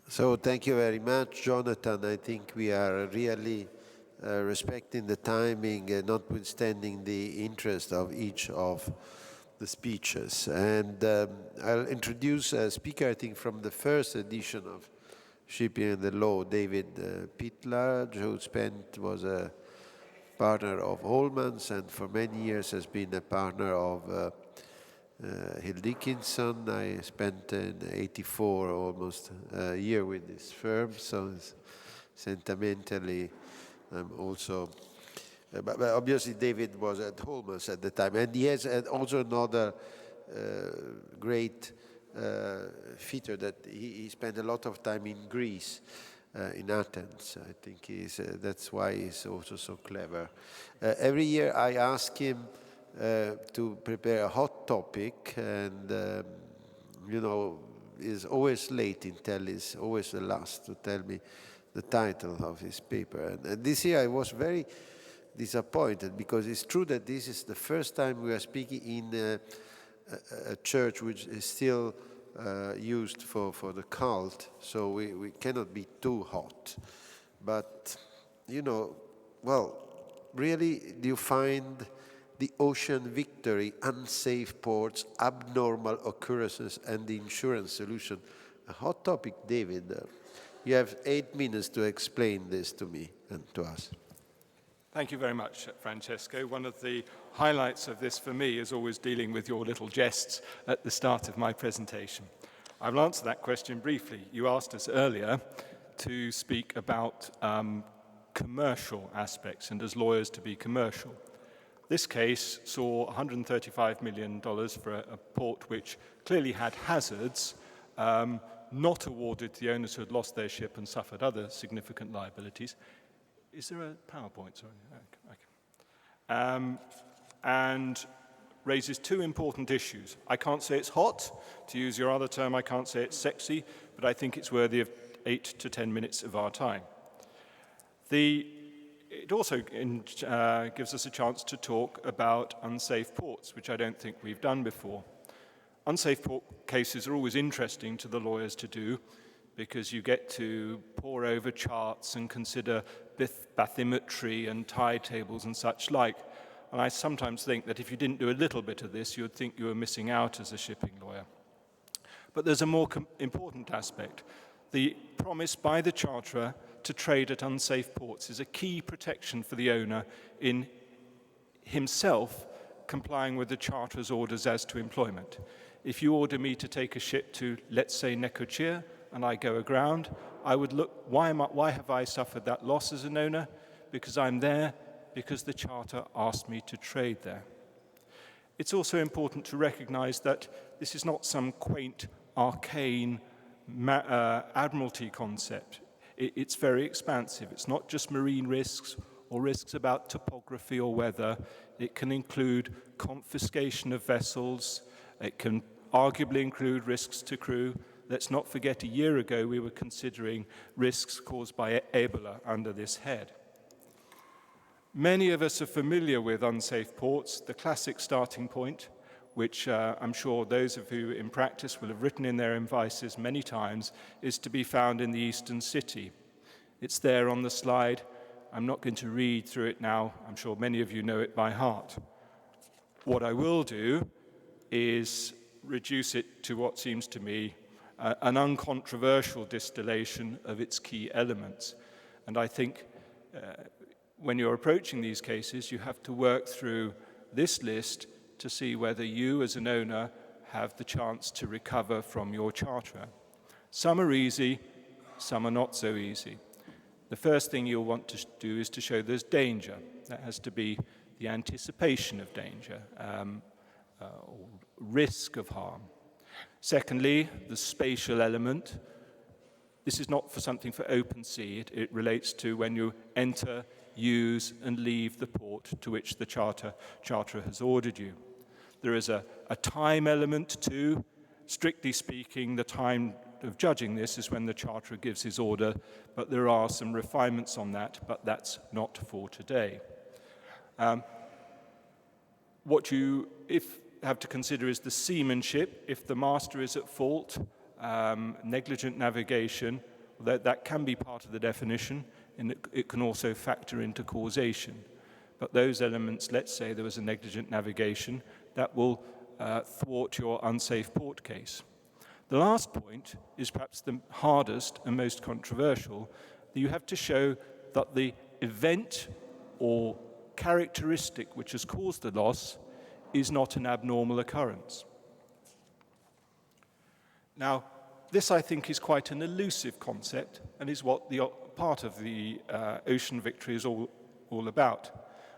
So thank you very much, Jonathan. I think we are really respecting the timing, notwithstanding the interest of each of the speeches. And I'll introduce a speaker, I think, from the first edition of Shipping and the Law, David Pitlarge, who was a partner of Holman's and for many years has been a partner of Hill Dickinson. I spent in '84 almost a year with this firm, so sentimentally I'm also, but obviously David was at Holman's at the time, and he has also another great feature that he spent a lot of time in Greece, in Athens. I think that's why he's also so clever. Every year I ask him to prepare a hot topic, and is always late he's always the last to tell me the title of his paper. And this year I was very disappointed, because it's true that this is the first time we are speaking in a church which is still used for the cult, so we cannot be too hot. But, really, do you find the Ocean Victory, unsafe ports, abnormal occurrences, and the insurance solution a hot topic, David? You have 8 minutes to explain this to me and to us. Thank you very much, Francesco. One of the highlights of this for me is always dealing with your little jests at the start of my presentation. I will answer that question briefly. You asked us earlier to speak about commercial aspects and as lawyers to be commercial. This case saw $135 million for a port which clearly had hazards, not awarded to the owners who had lost their ship and suffered other significant liabilities. Is there a PowerPoint? Sorry. Okay. And raises two important issues. I can't say it's hot. To use your other term, I can't say it's sexy, but I think it's worthy of 8 to 10 minutes of our time. It also gives us a chance to talk about unsafe ports, which I don't think we've done before. Unsafe port cases are always interesting to the lawyers to do, because you get to pore over charts and consider bathymetry and tide tables and such like. And I sometimes think that if you didn't do a little bit of this, you would think you were missing out as a shipping lawyer. But there's a more important aspect. The promise by the charterer to trade at unsafe ports is a key protection for the owner in himself complying with the charterer's orders as to employment. If you order me to take a ship to, let's say, Necochea, and I go aground, I would look, why have I suffered that loss as an owner? Because I'm there, because the charter asked me to trade there. It's also important to recognize that this is not some quaint, arcane admiralty concept. It's very expansive. It's not just marine risks or risks about topography or weather. It can include confiscation of vessels. It can arguably include risks to crew. Let's not forget, a year ago we were considering risks caused by Ebola under this head. Many of us are familiar with unsafe ports. The classic starting point, which I'm sure those of you in practice will have written in their advices many times, is to be found in the Eastern City. It's there on the slide. I'm not going to read through it now. I'm sure many of you know it by heart. What I will do is reduce it to what seems to me an uncontroversial distillation of its key elements. And I think when you're approaching these cases, you have to work through this list to see whether you as an owner have the chance to recover from your charterer. Some are easy, some are not so easy. The first thing you'll want to do is to show there's danger. That has to be the anticipation of danger, or risk of harm. Secondly, the spatial element. This is not for something for open sea. It relates to when you enter, use, and leave the port to which the charterer has ordered you. There is a time element too. Strictly speaking, the time of judging this is when the charterer gives his order, but there are some refinements on that, but that's not for today. What you have to consider is the seamanship. If the master is at fault, negligent navigation, That can be part of the definition, and it can also factor into causation. But those elements, let's say there was a negligent navigation, that will thwart your unsafe port case. The last point is perhaps the hardest and most controversial, that you have to show that the event or characteristic which has caused the loss is not an abnormal occurrence. Now, this, I think, is quite an elusive concept and is what the part of the Ocean Victory is all about.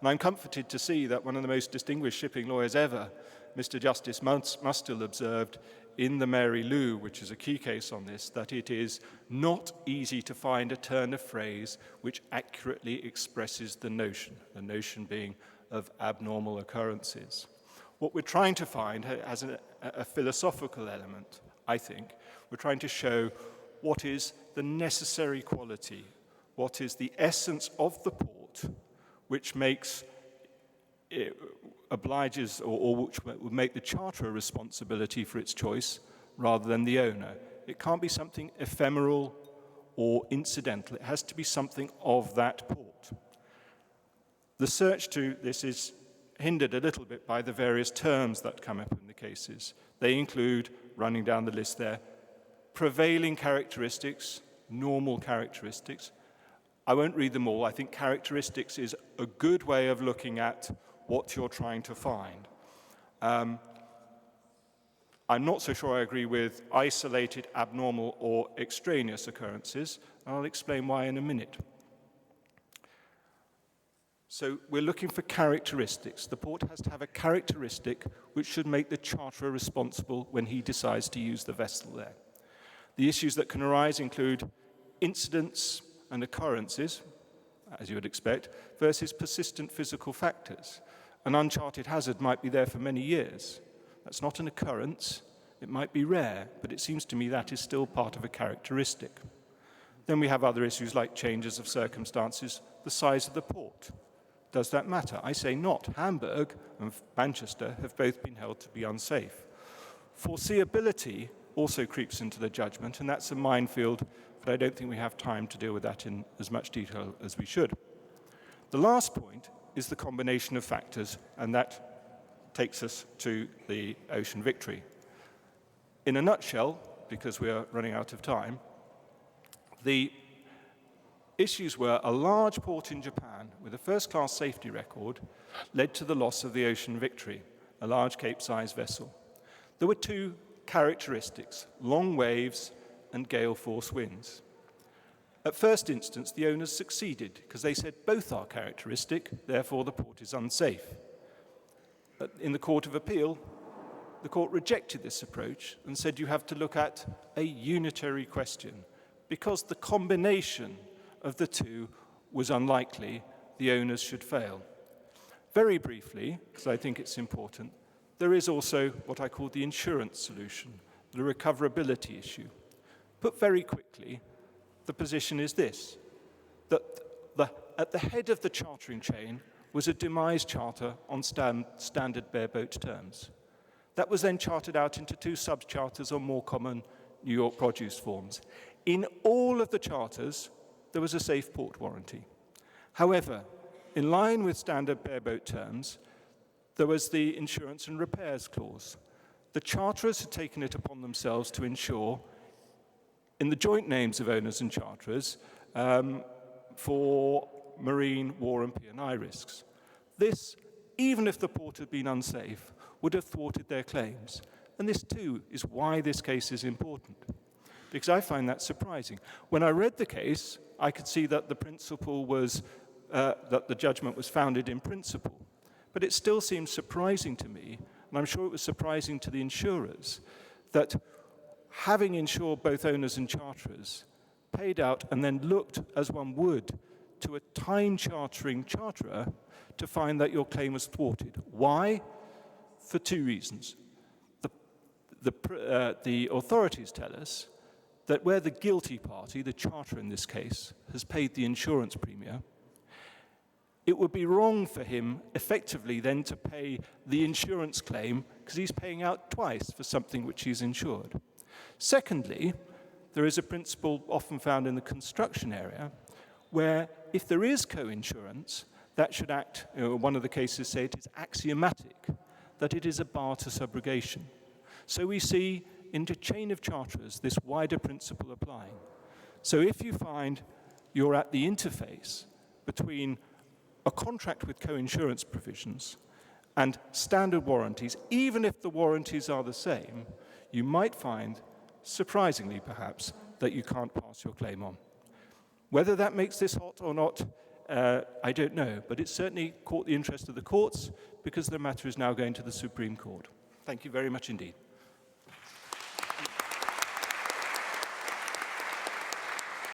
And I'm comforted to see that one of the most distinguished shipping lawyers ever, Mr. Justice Mustill, observed in the Mary Lou, which is a key case on this, that it is not easy to find a turn of phrase which accurately expresses the notion being of abnormal occurrences. What we're trying to find has a philosophical element, I think. We're trying to show what is the necessary quality, what is the essence of the port, which makes obliges or which would make the charterer responsibility for its choice rather than the owner. It can't be something ephemeral or incidental. It has to be something of that port. The search to this is hindered a little bit by the various terms that come up in the cases. They include, running down the list there, prevailing characteristics, normal characteristics. I won't read them all. I think characteristics is a good way of looking at what you're trying to find. I'm not so sure I agree with isolated, abnormal, or extraneous occurrences, and I'll explain why in a minute. So we're looking for characteristics. The port has to have a characteristic which should make the charterer responsible when he decides to use the vessel there. The issues that can arise include incidents and occurrences, as you would expect, versus persistent physical factors. An uncharted hazard might be there for many years. That's not an occurrence. It might be rare, but it seems to me that is still part of a characteristic. Then we have other issues like changes of circumstances, the size of the port. Does that matter? I say not. Hamburg and Manchester have both been held to be unsafe. Foreseeability also creeps into the judgment, and that's a minefield, but I don't think we have time to deal with that in as much detail as we should. The last point is the combination of factors, and that takes us to the Ocean Victory. In a nutshell, because we are running out of time, the issues were a large port in Japan with a first-class safety record led to the loss of the Ocean Victory, a large Cape-size vessel. There were two characteristics, long waves and gale force winds. At first instance, the owners succeeded because they said both are characteristic, therefore the port is unsafe. But in the Court of Appeal, the court rejected this approach and said you have to look at a unitary question. Because the combination of the two was unlikely, the owners should fail. Very briefly, because I think it's important, there is also what I call the insurance solution, the recoverability issue. Put very quickly, the position is this, that at the head of the chartering chain was a demise charter on standard bareboat terms. That was then chartered out into two sub-charters on more common New York produce forms. In all of the charters, there was a safe port warranty. However, in line with standard bareboat terms, there was the insurance and repairs clause. The charterers had taken it upon themselves to insure, in the joint names of owners and charterers, for marine, war, and P&I risks. This, even if the port had been unsafe, would have thwarted their claims. And this, too, is why this case is important, because I find that surprising. When I read the case, I could see that the principle was, that the judgment was founded in principle. But it still seems surprising to me, and I'm sure it was surprising to the insurers, that having insured both owners and charterers, paid out and then looked, as one would, to a time chartering charterer to find that your claim was thwarted. Why? For two reasons. The authorities tell us that where the guilty party, the charterer in this case, has paid the insurance premium, it would be wrong for him effectively then to pay the insurance claim because he's paying out twice for something which he's insured. Secondly, there is a principle often found in the construction area where if there is co-insurance, that should act, one of the cases say it is axiomatic, that it is a bar to subrogation. So we see in the chain of charterers this wider principle applying. So if you find you're at the interface between a contract with co-insurance provisions and standard warranties, even if the warranties are the same, you might find, surprisingly perhaps, that you can't pass your claim on. Whether that makes this hot or not, I don't know, but it certainly caught the interest of the courts because the matter is now going to the Supreme Court. Thank you very much indeed.